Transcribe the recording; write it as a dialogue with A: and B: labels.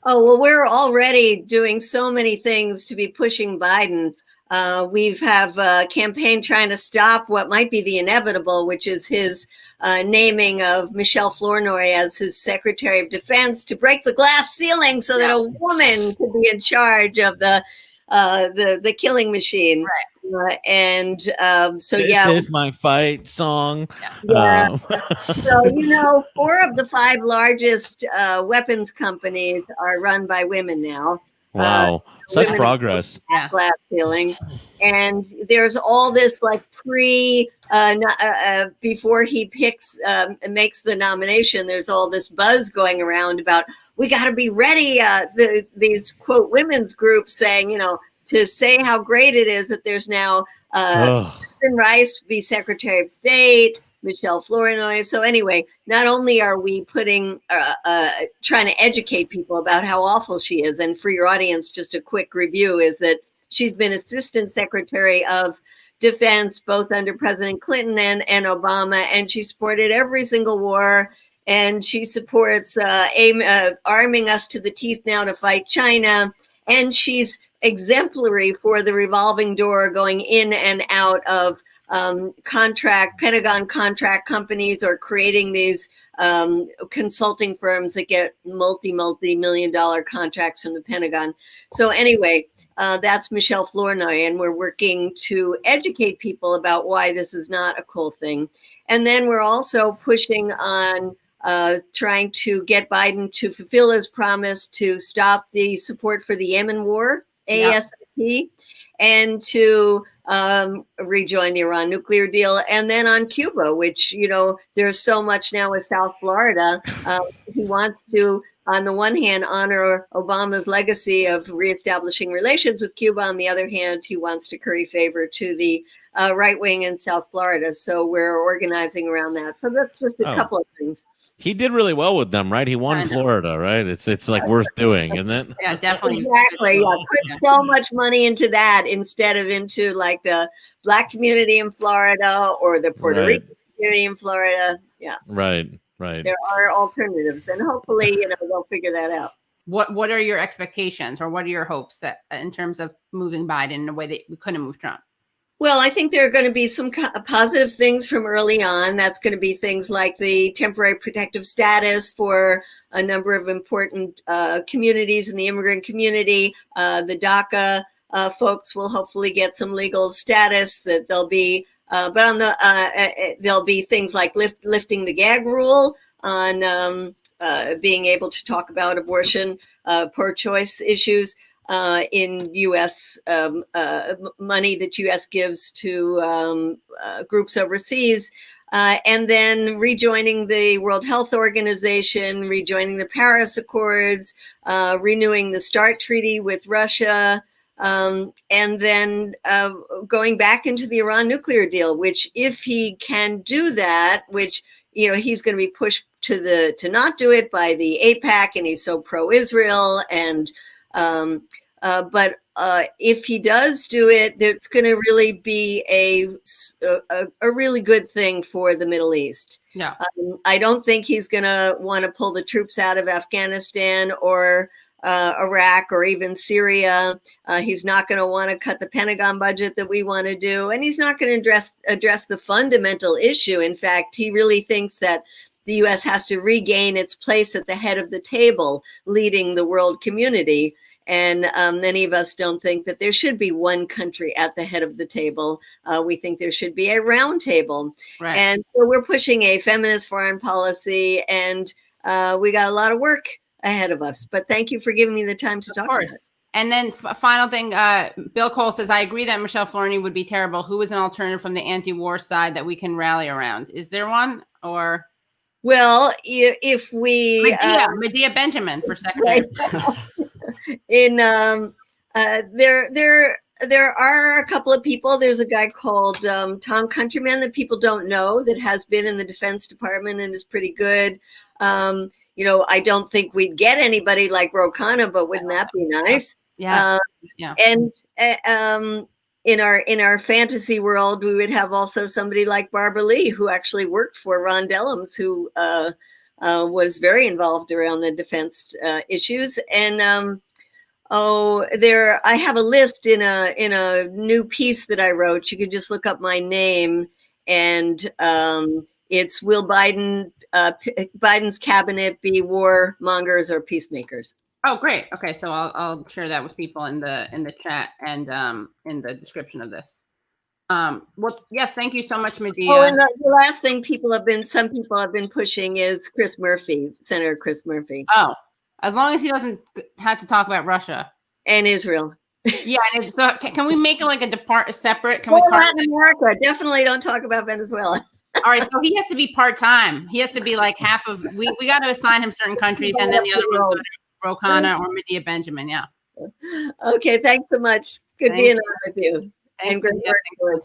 A: Oh, well, we're already doing so many things to be pushing Biden. We've have a campaign trying to stop what might be the inevitable, which is his naming of Michelle Flournoy as his Secretary of Defense to break the glass ceiling so that a woman could be in charge of the killing machine.
B: Right.
A: So
C: This is my fight song.
A: Yeah. So, 4 of the 5 largest weapons companies are run by women now.
C: Wow. Such
A: women
C: progress.
A: Glass ceiling. And there's all this like before he makes the nomination, there's all this buzz going around about, we got to be ready. These quote women's groups saying, to say how great it is that there's now Susan Rice to be Secretary of State, Michelle Flournoy. So anyway, not only are we trying to educate people about how awful she is, and for your audience, just a quick review is that she's been Assistant Secretary of Defense both under President Clinton and Obama, and she supported every single war, and she supports arming us to the teeth now to fight China, and she's exemplary for the revolving door going in and out of Pentagon contract companies, or creating these consulting firms that get multi-million-dollar contracts from the Pentagon. So anyway, that's Michelle Flournoy, and we're working to educate people about why this is not a cool thing. And then we're also pushing on trying to get Biden to fulfill his promise to stop the support for the Yemen war, ASAP, and to rejoin the Iran nuclear deal. And then on Cuba, which, there's so much now with South Florida. He wants to, on the one hand, honor Obama's legacy of reestablishing relations with Cuba. On the other hand, he wants to curry favor to the right wing in South Florida. So we're organizing around that. So that's just a couple of things.
C: He did really well with them, right? He won Florida, right? It's like worth doing, isn't it?
B: Yeah, definitely.
A: Exactly. Put so much money into that instead of into like the Black community in Florida or the Puerto Rican community in Florida. Yeah.
C: Right.
A: There are alternatives, and hopefully, they'll figure that out.
B: What are your expectations, or what are your hopes that in terms of moving Biden in a way that we couldn't move Trump?
A: Well, I think there are going to be some positive things from early on. That's going to be things like the temporary protective status for a number of important communities in the immigrant community. The DACA folks will hopefully get some legal status. That there'll be, there'll be things like lifting the gag rule on being able to talk about abortion, pro-choice issues. In U.S. Money that U.S. gives to groups overseas, and then rejoining the World Health Organization, rejoining the Paris Accords, renewing the START Treaty with Russia, and then going back into the Iran nuclear deal, which if he can do that, which he's going to be pushed to not do it by the AIPAC, and he's so pro-Israel, and but if he does do it, it's going to really be a really good thing for the Middle East.
B: Yeah.
A: I don't think he's going to want to pull the troops out of Afghanistan or Iraq or even Syria. He's not going to want to cut the Pentagon budget that we want to do, and he's not going to address the fundamental issue. In fact, he really thinks that the U.S. has to regain its place at the head of the table, leading the world community. And many of us don't think that there should be one country at the head of the table. We think there should be a round table.
B: Right.
A: And so we're pushing a feminist foreign policy, and we got a lot of work ahead of us. But thank you for giving me the time to talk about it.
B: And then final thing, Bill Cole says, I agree that Michelle Flournoy would be terrible. Who is an alternative from the anti-war side that we can rally around? Is there one? Or...
A: Well, if we
B: Medea Benjamin for secretary.
A: In there are a couple of people. There's a guy called Tom Countryman that people don't know that has been in the Defense Department and is pretty good. I don't think we'd get anybody like Ro Khanna, but wouldn't that be nice?
B: Yeah.
A: And in our fantasy world, we would have also somebody like Barbara Lee, who actually worked for Ron Dellums, who was very involved around the defense issues. And I have a list in a new piece that I wrote. You can just look up my name, and it's will Biden's cabinet be warmongers or peacemakers?
B: Oh, great. Okay, so I'll share that with people in the chat and in the description of this. Well, yes, thank you so much, Medea.
A: Oh, and the last thing some people have been pushing is Chris Murphy, Senator Chris Murphy.
B: Oh, as long as he doesn't have to talk about Russia
A: and Israel.
B: Yeah, and so can we make it like a separate? Can we
A: Latin America? Definitely don't talk about Venezuela.
B: All right, so he has to be part-time. He has to be like half of. We got to assign him certain countries, and then the other ones go to Ro Khanna or Medea Benjamin. Yeah.
A: Okay, thanks so much. Good being on with you.
B: Thanks,
A: and great work.